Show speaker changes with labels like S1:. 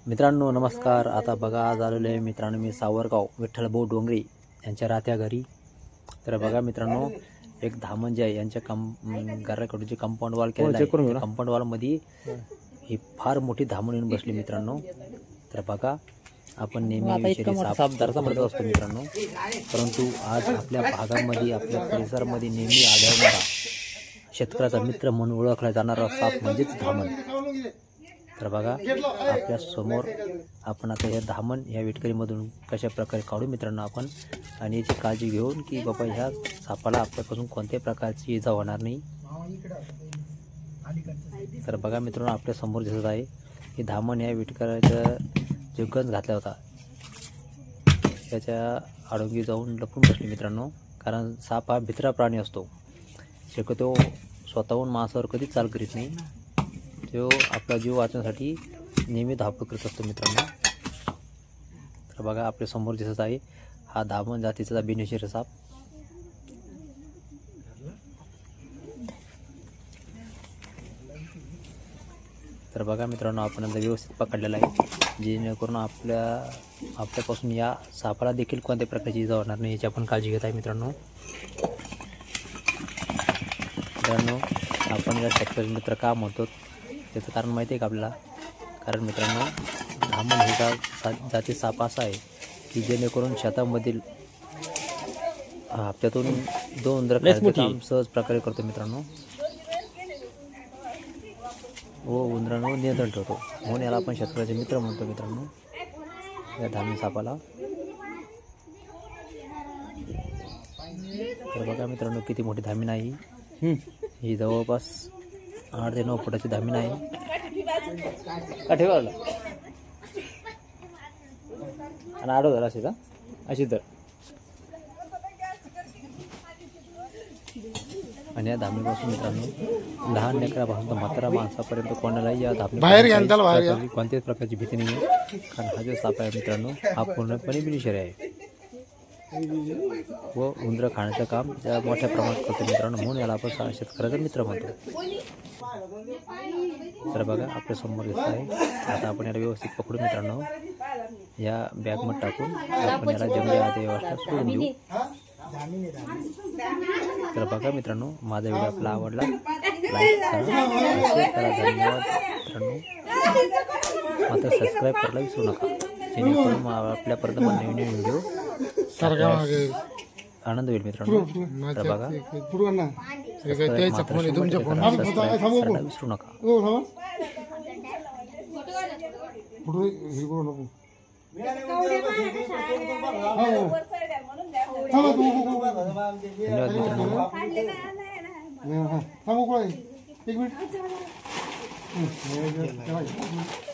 S1: मित्रांनो नमस्कार। आता बघा आज आलेलो आहे मित्रांनो मी सावरगाव विठ्ठलभाऊ डोंगरे यांच्या राहत्या घरी। तर बघा मित्रांनो एक धामण जे आहे यांच्या घराकडे जे कंपाऊंड वॉल केलेलं आहे, कंपाऊंड वॉल मध्ये ही फार मोठी धामण येऊन बसली मित्रांनो। तर बघा आपण नेहमी साप करत असतो मित्रांनो, परंतु आज आपल्या भागामध्ये आपल्या परिसरामध्ये नेहमी आढळणारा शेतकऱ्याचा मित्र म्हणून ओळखला जाणारा साप म्हणजेच धामण। तर बघा आपल्या समोर आपण आता हे धामण या विटकरीमधून कशा प्रकारे काढू मित्रांनो आपण, आणि याची काळजी घेऊन की बाबा ह्या सापाला आपल्यापासून कोणत्याही प्रकारची इजा होणार नाही। तर बघा मित्रांनो आपल्या समोर दिसत आहे की धामण या विटकराचा जो गंज घातला होता त्याच्या आडोंगी जाऊन लपून बसली मित्रांनो। कारण साप हा भित्रा प्राणी असतो, शक्यतो स्वतःहून माणसावर कधीच चाल करीत नाही, तो आपला जीव वाचवण्यासाठी नेहमी धावपळ करत असतो मित्रांनो। तर बघा आपल्या समोर दिसत आहे हा धामण जातीचा बिनविषारी साप। तर बघा मित्रांनो आपण आता व्यवस्थित पकडलेला आहे, जेणेकरून आपल्यापासून या सापाला देखील कोणत्या प्रकारची इजा होणार नाही याची आपण काळजी घेत आहे मित्रांनो। आपण या शेतकरी मित्र का म्हणतो त्याचं कारण माहिती आहे का आपल्याला? कारण मित्रांनो धामण हे जाती साप असा आहे की जेणेकरून शेतामधील हप्त्यातून 2 उंदरं काम सहज प्रकारे करतो मित्रांनो व उंदरांवर नियंत्रण ठेवतो, म्हणून याला आपण शेतकऱ्याचे मित्र म्हणतो मित्रांनो या धामण सापाला। तर बघा मित्रांनो किती मोठी धामीण आहे ही जवळपास 8 ते 9 फुटाची धामीण आहे। का ठेवायला आणि आडो झाला असे का अशी तर, आणि या धामीपासून मित्रांनो लहान लेकरापासून तर म्हातारा माणसापर्यंत कोणालाही या धामी कोणत्याच प्रकारची भीती नाही आहे। कारण हा जो साप आहे मित्रांनो हा पूर्णपणे बिनविषारी आहे व उंदरं खाण्याचं काम या मोठ्या प्रमाणात करतो मित्रांनो, म्हणून याला आपण शेतकऱ्याचा मित्र म्हणतो। तर बघा आपल्या समोर दिसत आहे, आता आपण याला व्यवस्थित पकडू मित्रांनो, या बॅगमध्ये टाकून आपण याला जंगली आधी व्यवस्था सोडून देऊ। तर बघा मित्रांनो माझा व्हिडिओ आपला आवडला लाईक करा, शेअर करा, धन्यवाद मित्रांनो। मात्र सबस्क्राईब करायला विसरू नका, जेणेकरून आपल्यापर्यंत नवीन नवीन व्हिडिओ आनंद होईल मित्रांनो। तर बघा विसरू नका। धन्यवाद मित्रांनो।